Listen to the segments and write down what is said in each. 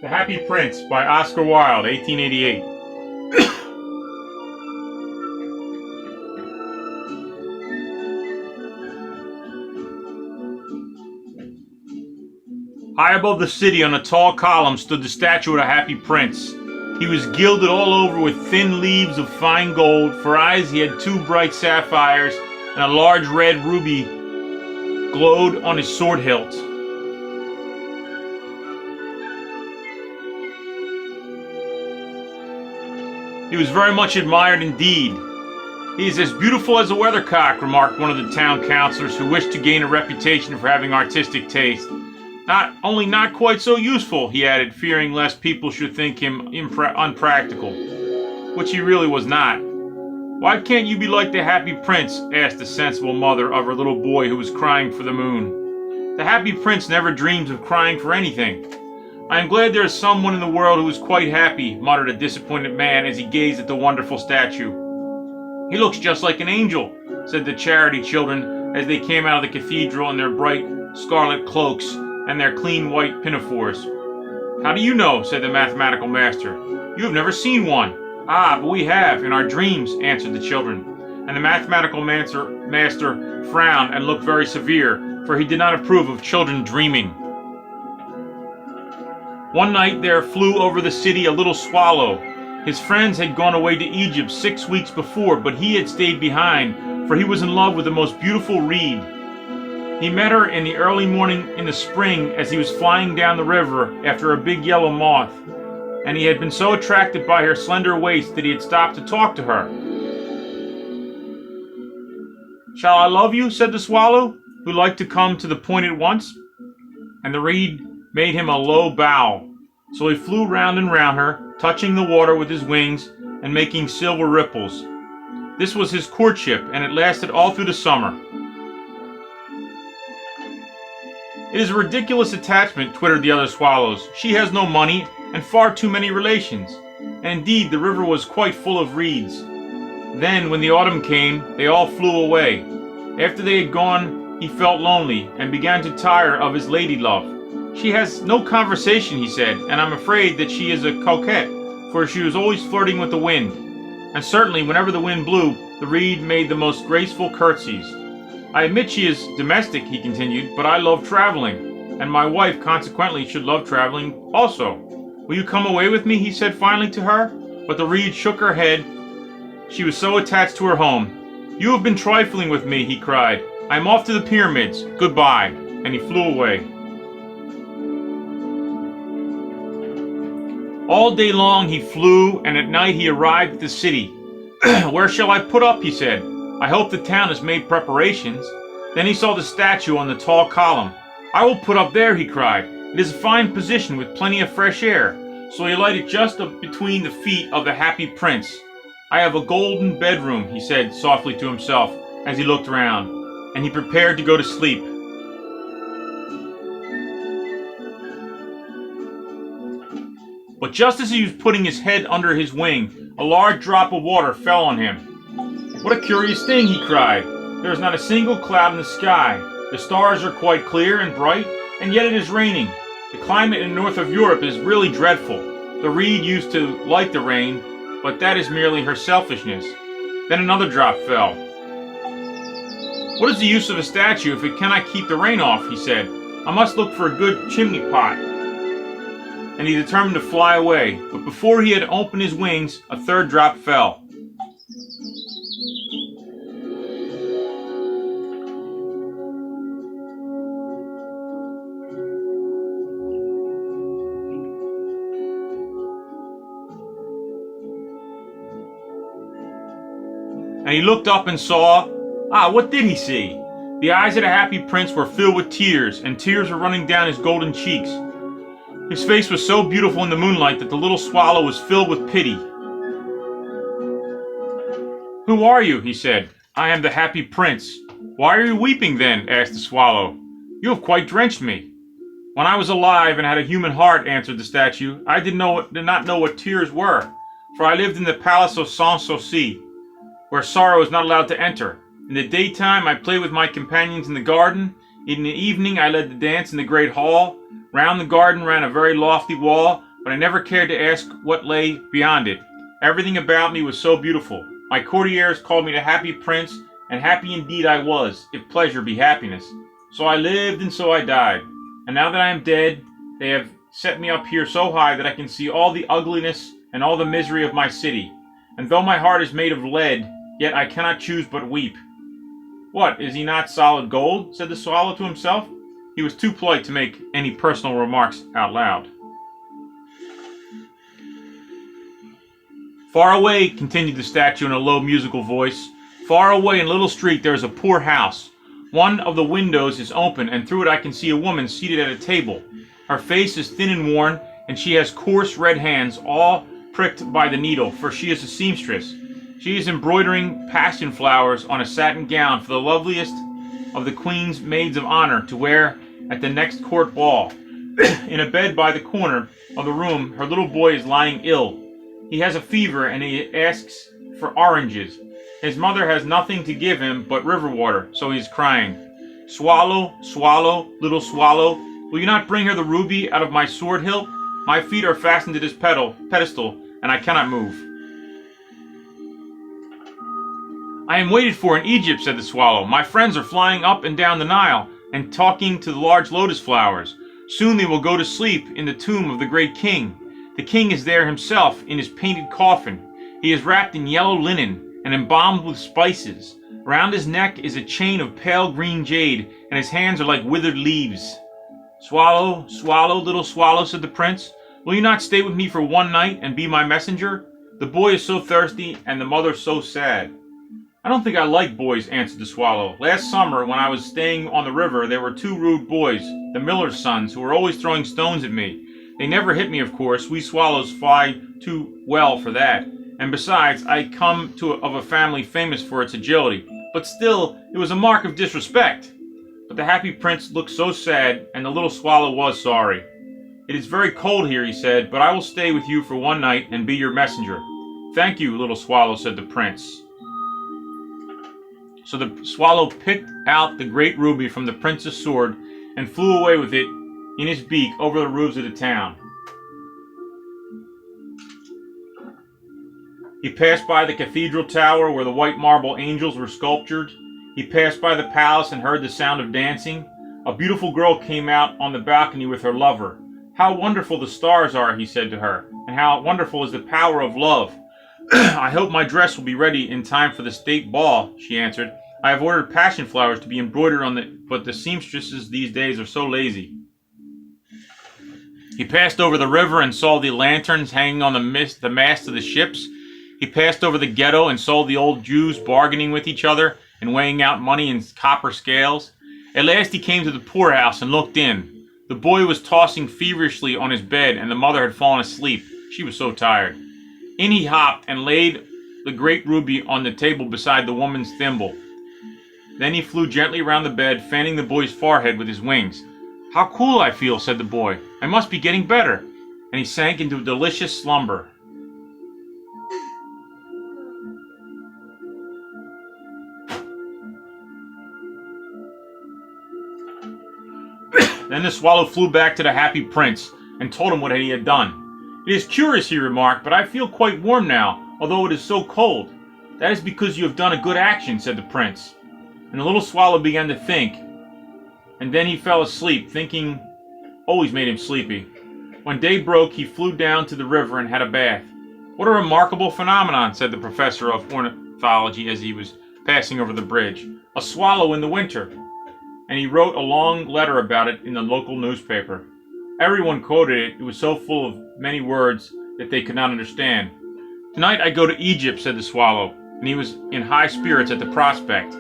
The Happy Prince by Oscar Wilde, 1888. High above the city on a tall column stood the statue of the Happy Prince. He was gilded all over with thin leaves of fine gold. For eyes he had two bright sapphires, and a large red ruby glowed on his sword hilt. He was very much admired indeed. "He is as beautiful as a weathercock," remarked one of the town councilors, who wished to gain a reputation for having artistic taste. Not quite so useful," he added, fearing lest people should think him unpractical, which he really was not. "Why can't you be like the Happy Prince?" asked the sensible mother of her little boy who was crying for the moon. "The Happy Prince never dreams of crying for anything." "I am glad there is someone in the world who is quite happy," muttered a disappointed man as he gazed at the wonderful statue. "He looks just like an angel," said the charity children as they came out of the cathedral in their bright scarlet cloaks and their clean white pinafores. "How do you know?" said the mathematical master. "You have never seen one." "Ah, but we have, in our dreams," answered the children. And the mathematical master frowned and looked very severe, for he did not approve of children dreaming. One night there flew over the city a little swallow. His friends had gone away to Egypt 6 weeks before, but he had stayed behind, for he was in love with the most beautiful reed. He met her in the early morning in the spring as he was flying down the river after a big yellow moth, and he had been so attracted by her slender waist that he had stopped to talk to her. "Shall I love you?" said the swallow, who liked to come to the point at once. And the reed made him a low bow, so he flew round and round her, touching the water with his wings and making silver ripples. This was his courtship, and it lasted all through the summer. "It is a ridiculous attachment," twittered the other swallows. "She has no money, and far too many relations." And indeed, the river was quite full of reeds. Then, when the autumn came, they all flew away. After they had gone, he felt lonely, and began to tire of his lady-love. "She has no conversation," he said, "and I'm afraid that she is a coquette, for she was always flirting with the wind. And certainly, whenever the wind blew, the reed made the most graceful curtsies. I admit she is domestic," he continued, "but I love traveling, and my wife consequently should love traveling also. Will you come away with me?" he said finally to her, but the reed shook her head. She was so attached to her home. "You have been trifling with me," he cried. "I am off to the pyramids. Goodbye," and he flew away. All day long he flew, and at night he arrived at the city. "Where shall I put up?" he said. "I hope the town has made preparations." Then he saw the statue on the tall column. "I will put up there," he cried. "It is a fine position with plenty of fresh air." So he alighted just between the feet of the Happy Prince. "I have a golden bedroom," he said softly to himself as he looked round, and he prepared to go to sleep. But just as he was putting his head under his wing, a large drop of water fell on him. "What a curious thing!" he cried. "There is not a single cloud in the sky. The stars are quite clear and bright, and yet it is raining. The climate in the north of Europe is really dreadful. The reed used to like the rain, but that is merely her selfishness." Then another drop fell. "What is the use of a statue if it cannot keep the rain off?" he said. "I must look for a good chimney pot." And he determined to fly away, but before he had opened his wings, a third drop fell. And he looked up and saw, what did he see? The eyes of the Happy Prince were filled with tears, and tears were running down his golden cheeks. His face was so beautiful in the moonlight that the little swallow was filled with pity. "Who are you?" he said. "I am the Happy Prince." "Why are you weeping then?" asked the swallow. "You have quite drenched me." "When I was alive and had a human heart," answered the statue, "I did not know what tears were, for I lived in the palace of Sans-Souci, where sorrow is not allowed to enter. In the daytime I played with my companions in the garden. In the evening I led the dance in the great hall. Round the garden ran a very lofty wall, but I never cared to ask what lay beyond it. Everything about me was so beautiful. My courtiers called me the Happy Prince, and happy indeed I was, if pleasure be happiness. So I lived and so I died. And now that I am dead, they have set me up here so high that I can see all the ugliness and all the misery of my city. And though my heart is made of lead, yet I cannot choose but weep. What, is he not solid gold? Said the swallow to himself. He was too polite to make any personal remarks out loud. Far away, continued the statue in a low musical voice, far away in a little street there is a poor house. One of the windows is open, and through it I can see a woman seated at a table. Her face is thin and worn, and she has coarse red hands, all pricked by the needle, for she is a seamstress. She is embroidering passion flowers on a satin gown for the loveliest of the Queen's maids of honor to wear at the next court ball. In a bed by the corner of the room, her little boy is lying ill. He has a fever, and he asks for oranges. His mother has nothing to give him but river water, so he is crying. Swallow, swallow, little swallow, will you not bring her the ruby out of my sword hilt? My feet are fastened to this pedestal, and I cannot move. I am waited for in Egypt, said the swallow. My friends are flying up and down the Nile, and talking to the large lotus flowers. Soon they will go to sleep in the tomb of the great king. The king is there himself in his painted coffin. He is wrapped in yellow linen and embalmed with spices. Round his neck is a chain of pale green jade, and his hands are like withered leaves. Swallow, swallow, little swallow, said the prince, will you not stay with me for one night and be my messenger? The boy is so thirsty, and the mother so sad. I don't think I like boys, answered the swallow. Last summer, when I was staying on the river, there were two rude boys, the miller's sons, who were always throwing stones at me. They never hit me, of course. We swallows fly too well for that. And besides, I come of a family famous for its agility. But still, it was a mark of disrespect. But the happy prince looked so sad, and the little swallow was sorry. It is very cold here, he said, but I will stay with you for one night and be your messenger. Thank you, little swallow, said the prince. So the swallow picked out the great ruby from the prince's sword and flew away with it in his beak over the roofs of the town. He passed by the cathedral tower where the white marble angels were sculptured. He passed by the palace and heard the sound of dancing. A beautiful girl came out on the balcony with her lover. How wonderful the stars are, he said to her, and how wonderful is the power of love. I hope my dress will be ready in time for the state ball, she answered. I have ordered passion flowers to be embroidered on but the seamstresses these days are so lazy. He passed over the river and saw the lanterns hanging on the masts of the ships. He passed over the ghetto and saw the old Jews bargaining with each other and weighing out money in copper scales. At last he came to the poorhouse and looked in. The boy was tossing feverishly on his bed, and the mother had fallen asleep. She was so tired. In he hopped and laid the great ruby on the table beside the woman's thimble. Then he flew gently around the bed, fanning the boy's forehead with his wings. How cool I feel, said the boy. I must be getting better. And he sank into a delicious slumber. Then the swallow flew back to the happy prince and told him what he had done. It is curious, he remarked, but I feel quite warm now, although it is so cold. That is because you have done a good action, said the prince. And the little swallow began to think, and then he fell asleep. Thinking always made him sleepy. When day broke, he flew down to the river and had a bath. What a remarkable phenomenon, said the professor of ornithology as he was passing over the bridge. A swallow in the winter. And he wrote a long letter about it in the local newspaper. Everyone quoted it. It was so full of many words that they could not understand. Tonight I go to Egypt, said the swallow, and he was in high spirits at the prospect.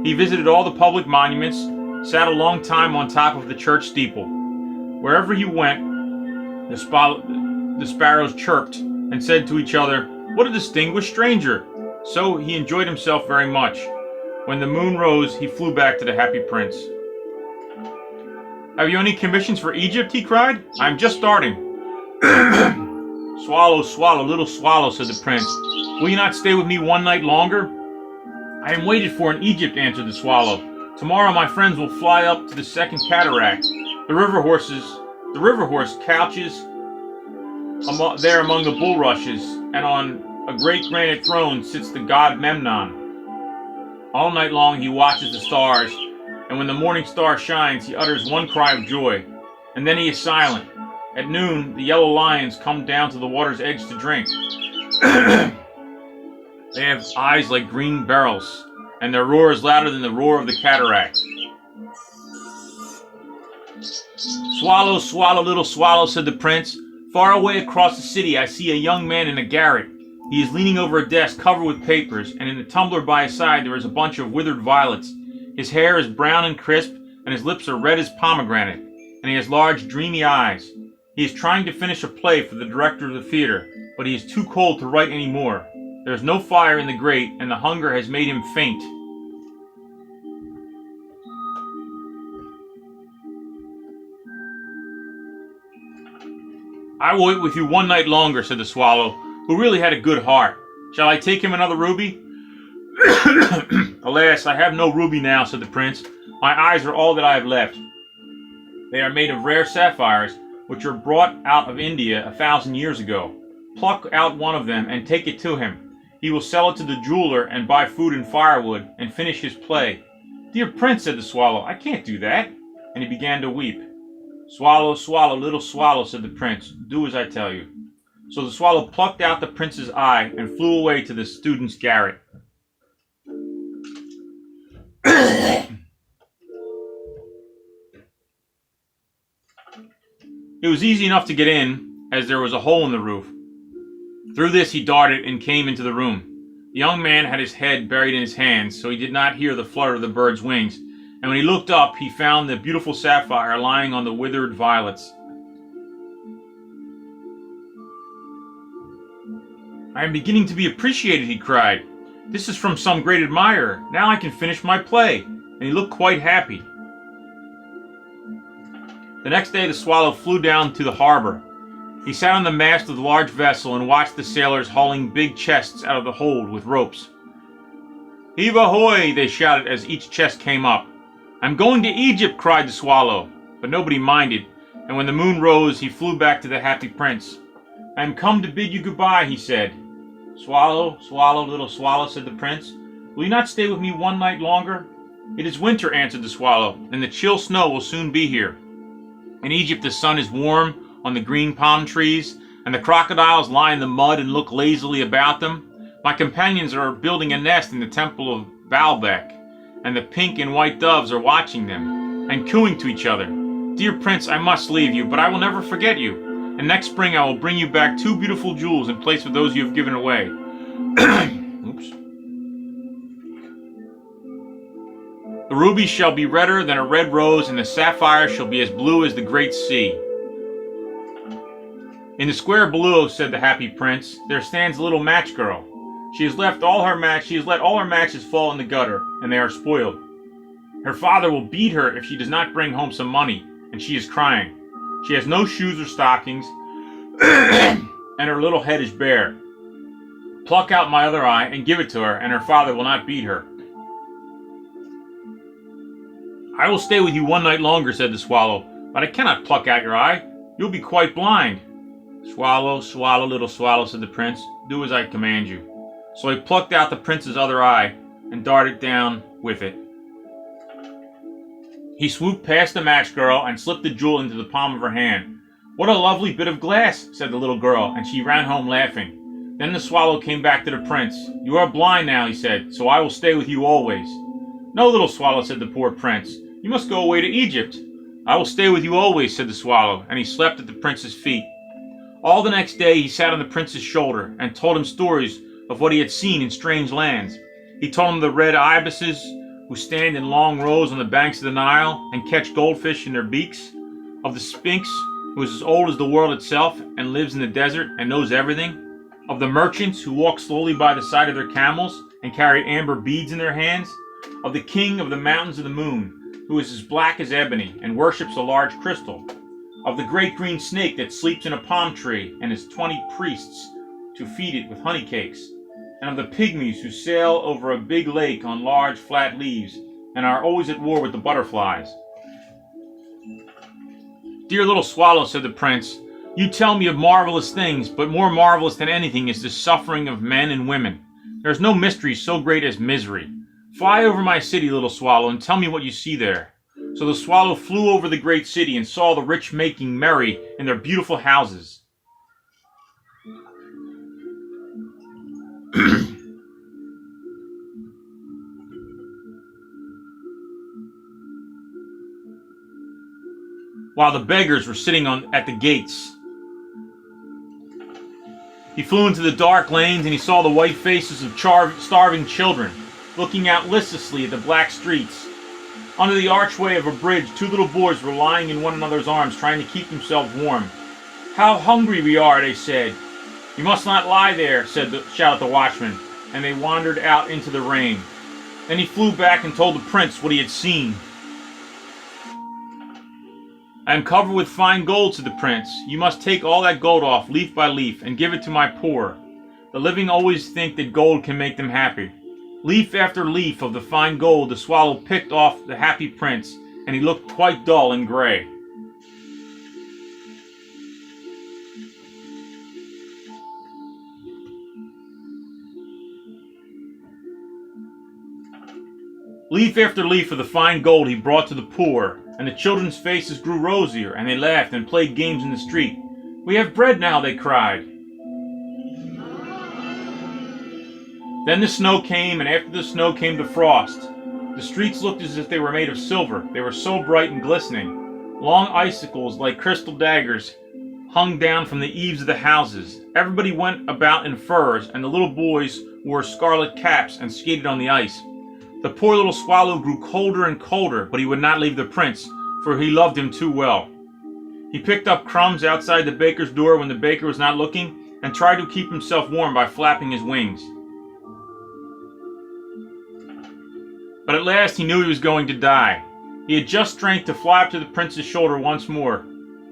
He visited all the public monuments, sat a long time on top of the church steeple. Wherever he went, the sparrows chirped and said to each other, What a distinguished stranger! So he enjoyed himself very much. When the moon rose, he flew back to the happy prince. Have you any commissions for Egypt? He cried. I am just starting. Swallow, swallow, little swallow, said the prince. Will you not stay with me one night longer? I am waited for in Egypt, answered the swallow. Tomorrow my friends will fly up to the second cataract. The river horse couches There among the bulrushes, and on a great granite throne sits the god Memnon. All night long he watches the stars, and when the morning star shines, he utters one cry of joy, and then he is silent. At noon, the yellow lions come down to the water's edge to drink. They have eyes like green beryls, and their roar is louder than the roar of the cataract. "Swallow, swallow, little swallow," said the prince. "Far away across the city I see a young man in a garret. He is leaning over a desk covered with papers, and in a tumbler by his side there is a bunch of withered violets. His hair is brown and crisp, and his lips are red as pomegranate, and he has large, dreamy eyes. He is trying to finish a play for the director of the theater, but he is too cold to write any more. There is no fire in the grate, and the hunger has made him faint." "I will wait with you one night longer," said the swallow, who really had a good heart. "Shall I take him another ruby?" "Alas, I have no ruby now," said the prince. "My eyes are all that I have left. They are made of rare sapphires, which were brought out of India 1,000 years ago. Pluck out one of them and take it to him. He will sell it to the jeweler and buy food and firewood and finish his play." "Dear prince," said the swallow, "I can't do that." And he began to weep. "Swallow, swallow, little swallow," said the prince. "Do as I tell you." So the swallow plucked out the prince's eye and flew away to the student's garret. It was easy enough to get in, as there was a hole in the roof. Through this he darted and came into the room. The young man had his head buried in his hands, so he did not hear the flutter of the bird's wings, and when he looked up, he found the beautiful sapphire lying on the withered violets. "I am beginning to be appreciated," he cried. "This is from some great admirer. Now I can finish my play." And he looked quite happy. The next day the swallow flew down to the harbor. He sat on the mast of the large vessel and watched the sailors hauling big chests out of the hold with ropes. "Heave ahoy!" they shouted as each chest came up. "I'm going to Egypt!" cried the swallow, but nobody minded, and when the moon rose he flew back to the happy prince. "I am come to bid you goodbye," he said. "Swallow, swallow, little swallow," said the prince. "Will you not stay with me one night longer?" "It is winter," answered the swallow, "and the chill snow will soon be here. In Egypt the sun is warm on the green palm trees, and the crocodiles lie in the mud and look lazily about them. My companions are building a nest in the temple of Baalbek, and the pink and white doves are watching them, and cooing to each other. Dear prince, I must leave you, but I will never forget you. And next spring I will bring you back 2 beautiful jewels in place of those you have given away." Oops. "The ruby shall be redder than a red rose, and the sapphire shall be as blue as the great sea." "In the square below," said the happy prince, "there stands a little match girl. She has let all her matches fall in the gutter, and they are spoiled. Her father will beat her if she does not bring home some money, and she is crying. She has no shoes or stockings, and her little head is bare. Pluck out my other eye and give it to her, and her father will not beat her." "I will stay with you one night longer," said the swallow, "but I cannot pluck out your eye. You'll be quite blind." "Swallow, swallow, little swallow," said the prince. "Do as I command you." So he plucked out the prince's other eye and darted down with it. He swooped past the match girl and slipped the jewel into the palm of her hand. "What a lovely bit of glass," said the little girl, and she ran home laughing. Then the swallow came back to the prince. "You are blind now," he said, "so I will stay with you always." "No, little swallow," said the poor prince. "You must go away to Egypt." "I will stay with you always," said the swallow, and he slept at the prince's feet. All the next day he sat on the prince's shoulder and told him stories of what he had seen in strange lands. He told him of the red ibises who stand in long rows on the banks of the Nile and catch goldfish in their beaks, of the Sphinx, who is as old as the world itself and lives in the desert and knows everything, of the merchants who walk slowly by the side of their camels and carry amber beads in their hands, of the king of the mountains of the moon, who is as black as ebony and worships a large crystal, of the great green snake that sleeps in a palm tree and has 20 priests to feed it with honey cakes, and of the pygmies who sail over a big lake on large flat leaves and are always at war with the butterflies. "Dear little swallow," said the prince, You tell me of marvelous things, but more marvelous than anything is the suffering of men and women. There is no mystery so great as misery. Fly over my city, little swallow, and tell me what you see there." So the swallow flew over the great city and saw the rich making merry in their beautiful houses. While the beggars were sitting at the gates. He flew into the dark lanes and he saw the white faces of starving children, looking out listlessly at the black streets. Under the archway of a bridge, two little boys were lying in one another's arms, trying to keep themselves warm. "How hungry we are," they said. "You must not lie there," shouted the watchman, and they wandered out into the rain. Then he flew back and told the prince what he had seen. "I am covered with fine gold," said the prince. "You must take all that gold off, leaf by leaf, and give it to my poor. The living always think that gold can make them happy." Leaf after leaf of the fine gold the swallow picked off the happy prince, and he looked quite dull and gray. Leaf after leaf of the fine gold he brought to the poor, and the children's faces grew rosier, and they laughed and played games in the street. "We have bread now," they cried. Then the snow came, and after the snow came the frost. The streets looked as if they were made of silver. They were so bright and glistening. Long icicles, like crystal daggers, hung down from the eaves of the houses. Everybody went about in furs, and the little boys wore scarlet caps and skated on the ice. The poor little swallow grew colder and colder, but he would not leave the prince, for he loved him too well. He picked up crumbs outside the baker's door when the baker was not looking, and tried to keep himself warm by flapping his wings. But at last he knew he was going to die. He had just strength to fly up to the prince's shoulder once more.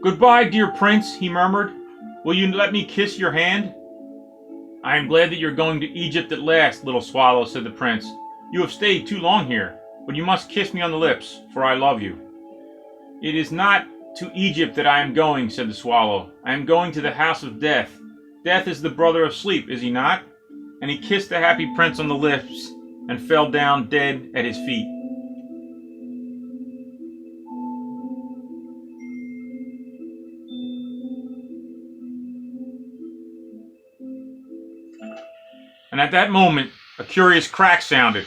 "Goodbye, dear prince," he murmured. "Will you let me kiss your hand?" "I am glad that you're going to Egypt at last, little swallow," said the prince. "You have stayed too long here, but you must kiss me on the lips, for I love you." "It is not to Egypt that I am going," said the swallow. "I am going to the house of death. Death is the brother of sleep, is he not?" And he kissed the happy prince on the lips and fell down dead at his feet. And at that moment, a curious crack sounded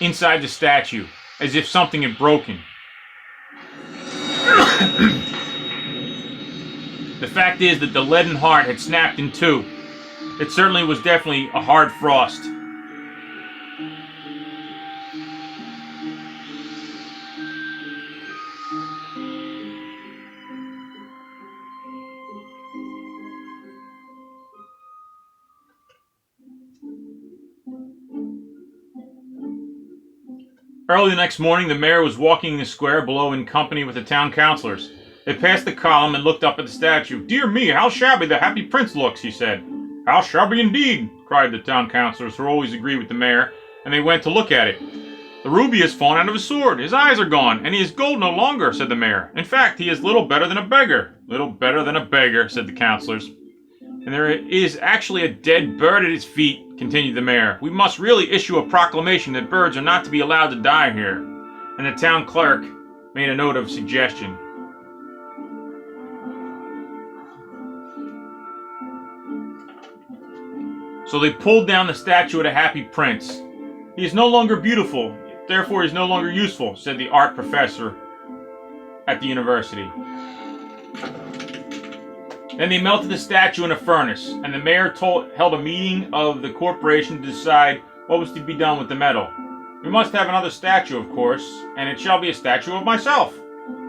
inside the statue, as if something had broken. The fact is that the leaden heart had snapped in two. It certainly was definitely a hard frost. Early the next morning, the mayor was walking in the square below in company with the town councilors. They passed the column and looked up at the statue. "Dear me, how shabby the happy prince looks," he said. "How shabby indeed," cried the town councilors, who always agreed with the mayor, and they went to look at it. "The ruby has fallen out of his sword, his eyes are gone, and he is gold no longer," said the mayor. "In fact, he is little better than a beggar." "Little better than a beggar," said the councilors. "And there is actually a dead bird at his feet," continued the mayor. "We must really issue a proclamation that birds are not to be allowed to die here." And the town clerk made a note of suggestion. So they pulled down the statue of the happy prince. "He is no longer beautiful, therefore he is no longer useful," said the art professor at the university. Then they melted the statue in a furnace, and the mayor held a meeting of the corporation to decide what was to be done with the metal. "We must have another statue, of course, and it shall be a statue of myself."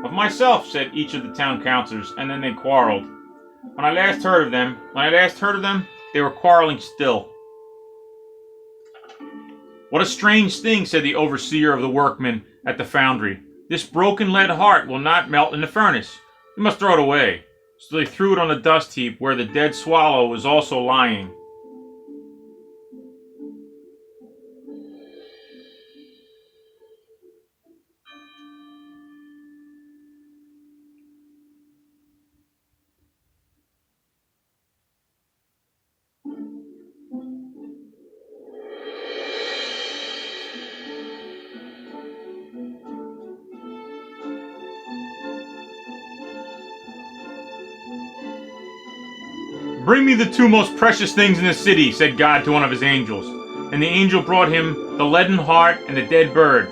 "Of myself," said each of the town councilors, and then they quarreled. When I last heard of them, they were quarreling still. "What a strange thing," said the overseer of the workmen at the foundry. "This broken lead heart will not melt in the furnace. We must throw it away." So they threw it on the dust heap where the dead swallow was also lying. "Bring me the two most precious things in the city," said God to one of his angels. And the angel brought him the leaden heart and the dead bird.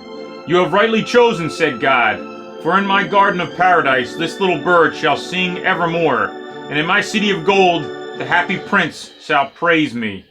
"You have rightly chosen," said God, "for in my garden of paradise this little bird shall sing evermore, and in my city of gold the happy prince shall praise me."